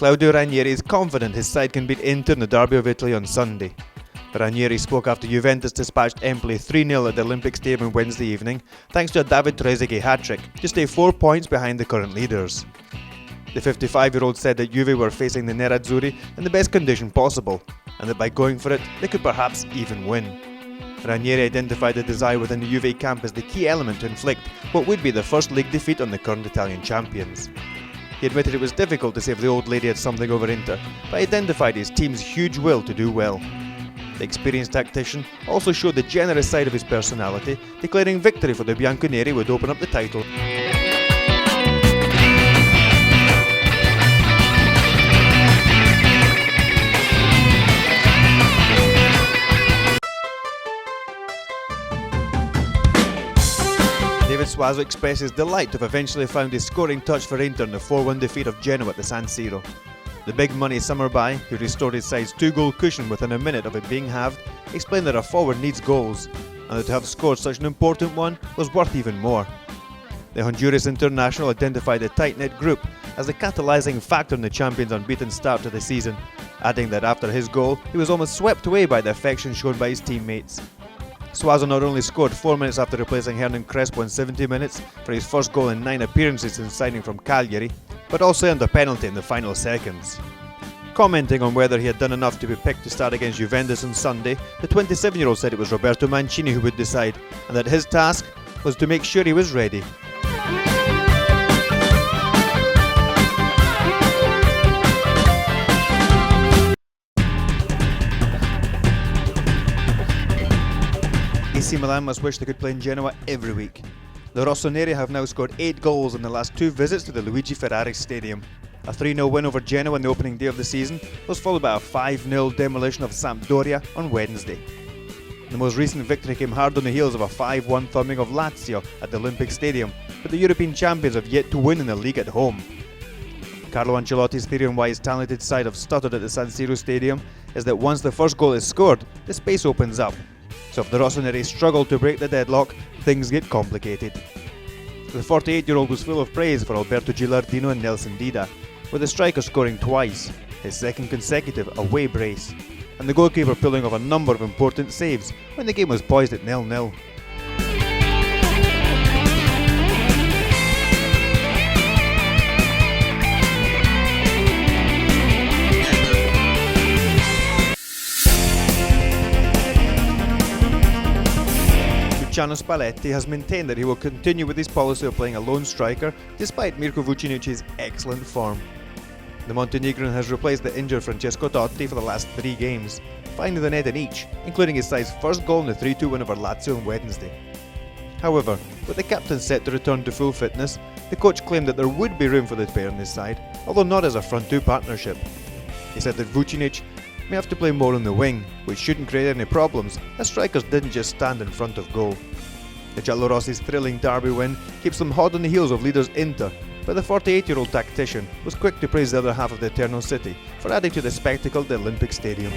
Claudio Ranieri is confident his side can beat Inter in the Derby of Italy on Sunday. Ranieri spoke after Juventus dispatched Empoli 3-0 at the Olympic Stadium on Wednesday evening, thanks to a David Trezeguet hat-trick, to stay 4 points behind the current leaders. The 55-year-old said that Juve were facing the Nerazzurri in the best condition possible, and that by going for it, they could perhaps even win. Ranieri identified the desire within the Juve camp as the key element to inflict what would be the first league defeat on the current Italian champions. He admitted it was difficult to say if the old lady had something over Inter, but identified his team's huge will to do well. The experienced tactician also showed the generous side of his personality, declaring victory for the Bianconeri would open up the title. David Suazo expresses delight to have eventually found his scoring touch for Inter in the 4-1 defeat of Genoa at the San Siro. The big money summer buy, who restored his side's 2-goal cushion within a minute of it being halved, explained that a forward needs goals, and that to have scored such an important one was worth even more. The Honduras international identified the tight-knit group as the catalysing factor in the champions' unbeaten start to the season, adding that after his goal, he was almost swept away by the affection shown by his teammates. Suazo not only scored 4 minutes after replacing Hernan Crespo in 70 minutes for his first goal in 9 appearances since signing from Cagliari, but also earned a penalty in the final seconds. Commenting on whether he had done enough to be picked to start against Juventus on Sunday, the 27-year-old said it was Roberto Mancini who would decide, and that his task was to make sure he was ready. AC Milan must wish they could play in Genoa every week. The Rossoneri have now scored 8 goals in the last 2 visits to the Luigi Ferrari Stadium. A 3-0 win over Genoa on the opening day of the season was followed by a 5-0 demolition of Sampdoria on Wednesday. The most recent victory came hard on the heels of a 5-1 thumping of Lazio at the Olympic Stadium, but the European champions have yet to win in the league at home. Carlo Ancelotti's theory on why his talented side have stuttered at the San Siro Stadium is that once the first goal is scored, the space opens up. So if the Rossoneri struggle to break the deadlock, things get complicated. The 48-year-old was full of praise for Alberto Gilardino and Nelson Dida, with the striker scoring twice, his second consecutive away brace, and the goalkeeper pulling off a number of important saves when the game was poised at 0-0. Luciano Spalletti has maintained that he will continue with his policy of playing a lone striker despite Mirko Vucinic's excellent form. The Montenegrin has replaced the injured Francesco Totti for the last 3 games, finding the net in each, including his side's first goal in the 3-2 win over Lazio on Wednesday. However, with the captain set to return to full fitness, the coach claimed that there would be room for the pair on his side, although not as a front-two partnership. He said that Vucinic may have to play more on the wing, which shouldn't create any problems, as strikers didn't just stand in front of goal. The Giallorossi's thrilling derby win keeps them hot on the heels of leaders Inter, but the 48-year-old tactician was quick to praise the other half of the Eternal City for adding to the spectacle at the Olympic Stadium.